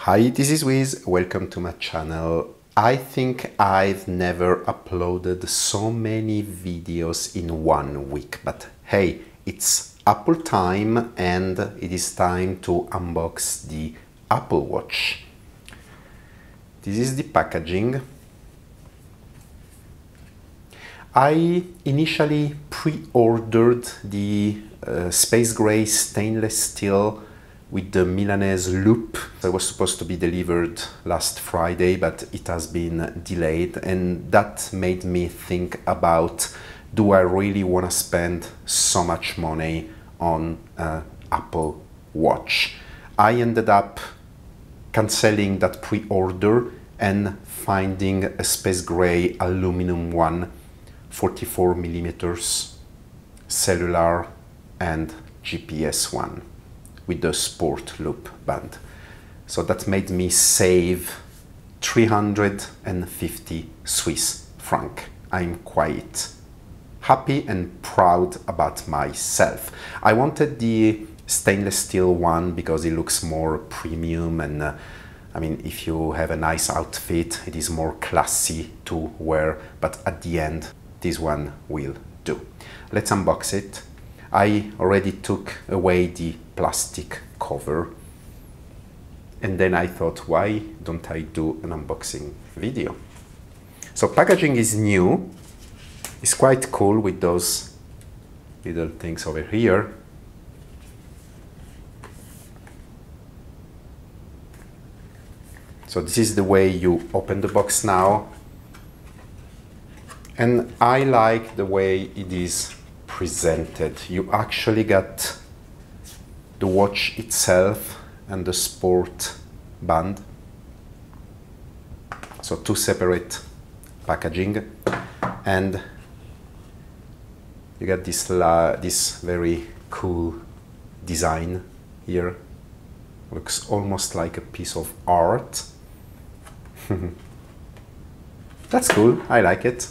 Hi, this is Wiz. Welcome to my channel. I think I've never uploaded so many videos in 1 week, but hey, it's Apple time and it is time to unbox the Apple Watch. This is the packaging. I initially pre-ordered the space gray stainless steel with the Milanese loop. It was supposed to be delivered last Friday, but it has been delayed, and that made me think about, do I really want to spend so much money on an Apple Watch? I ended up cancelling that pre-order and finding a space gray aluminum one, 44 millimeters, cellular and GPS one, with the sport loop band. So that made me save 350 Swiss franc. I'm quite happy and proud about myself. I wanted the stainless steel one because it looks more premium, and I mean, if you have a nice outfit, it is more classy to wear, but at the end, this one will do. Let's unbox it. I already took away the plastic cover, and then I thought, why don't I do an unboxing video? So packaging is new. It's quite cool with those little things over here. So this is the way you open the box now, and I like the way it is presented. You actually got the watch itself and the sport band, so two separate packaging, and you got this very cool design here. Looks almost like a piece of art. That's cool, I like it.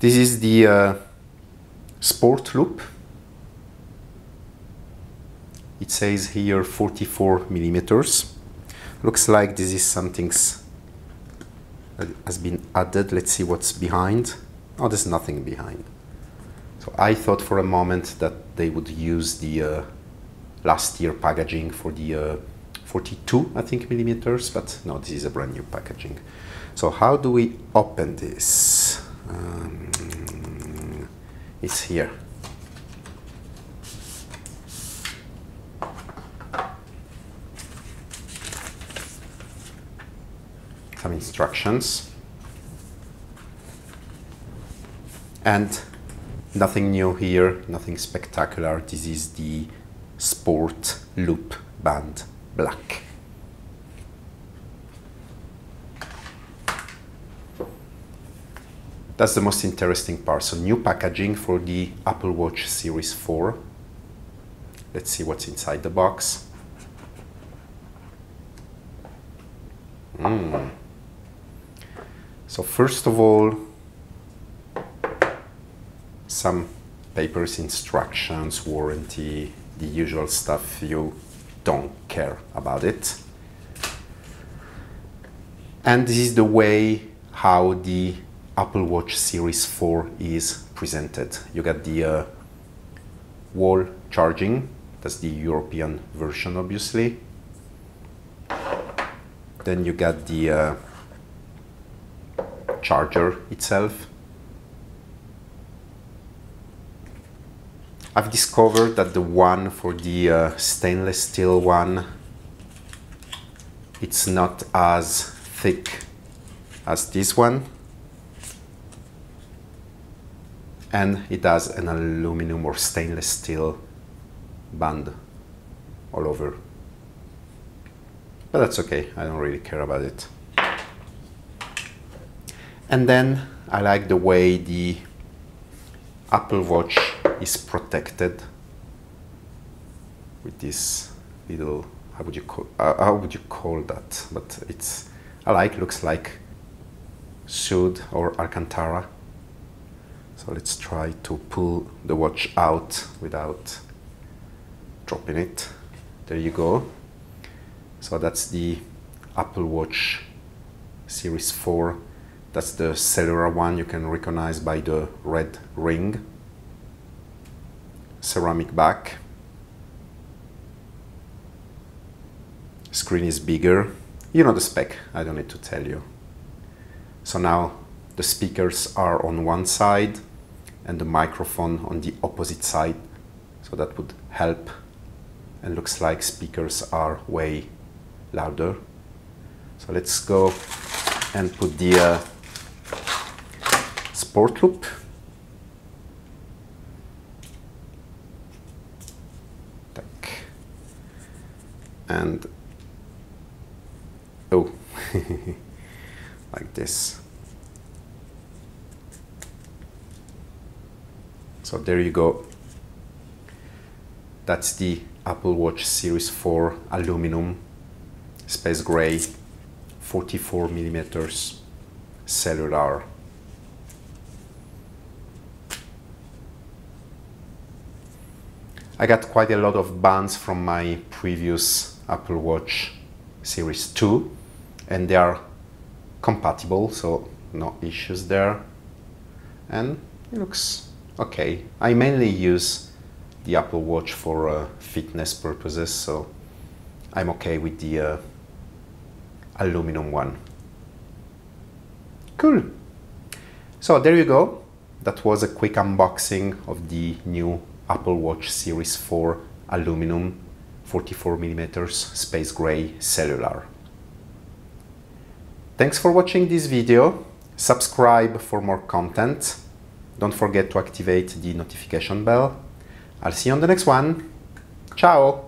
This is the sport loop. It says here 44 millimeters. Looks like this is something that has been added. Let's see what's behind. Oh, there's nothing behind. So I thought for a moment that they would use the last year packaging for the 42, I think, millimeters, but no, this is a brand new packaging. So how do we open this? It's here. Some instructions. And nothing new here, nothing spectacular. This is the sport loop band black. That's the most interesting part. So new packaging for the Apple Watch Series 4. Let's see what's inside the box. So first of all, some papers, instructions, warranty, the usual stuff. You don't care about it. And this is the way how the Apple Watch Series 4 is presented. You got the wall charging. That's the European version, obviously. Then you got the charger itself. I've discovered that the one for the stainless steel one, it's not as thick as this one, and it has an aluminum or stainless steel band all over. But that's okay, I don't really care about it. And then I like the way the Apple Watch is protected with this little, how would you call that? But it's, looks like Sud or Alcantara. So let's try to pull the watch out without dropping it. There you go. So that's the Apple Watch Series 4. That's the cellular one you can recognize by the red ring. Ceramic back. Screen is bigger. You know the spec, I don't need to tell you. So now the speakers are on one side and the microphone on the opposite side. So that would help, and looks like speakers are way louder. So let's go and put the Sport Loop. And oh, like this. So there you go. That's the Apple Watch Series 4 aluminum, space gray, 44mm cellular. I got quite a lot of bands from my previous Apple Watch Series 2 and they are compatible, so no issues there, and it looks okay. I mainly use the Apple Watch for fitness purposes, so I'm okay with the aluminum one. Cool. So there you go. That was a quick unboxing of the new Apple Watch Series 4 aluminum 44mm space gray cellular. Thanks for watching this video. Subscribe for more content. Don't forget to activate the notification bell. I'll see you on the next one. Ciao!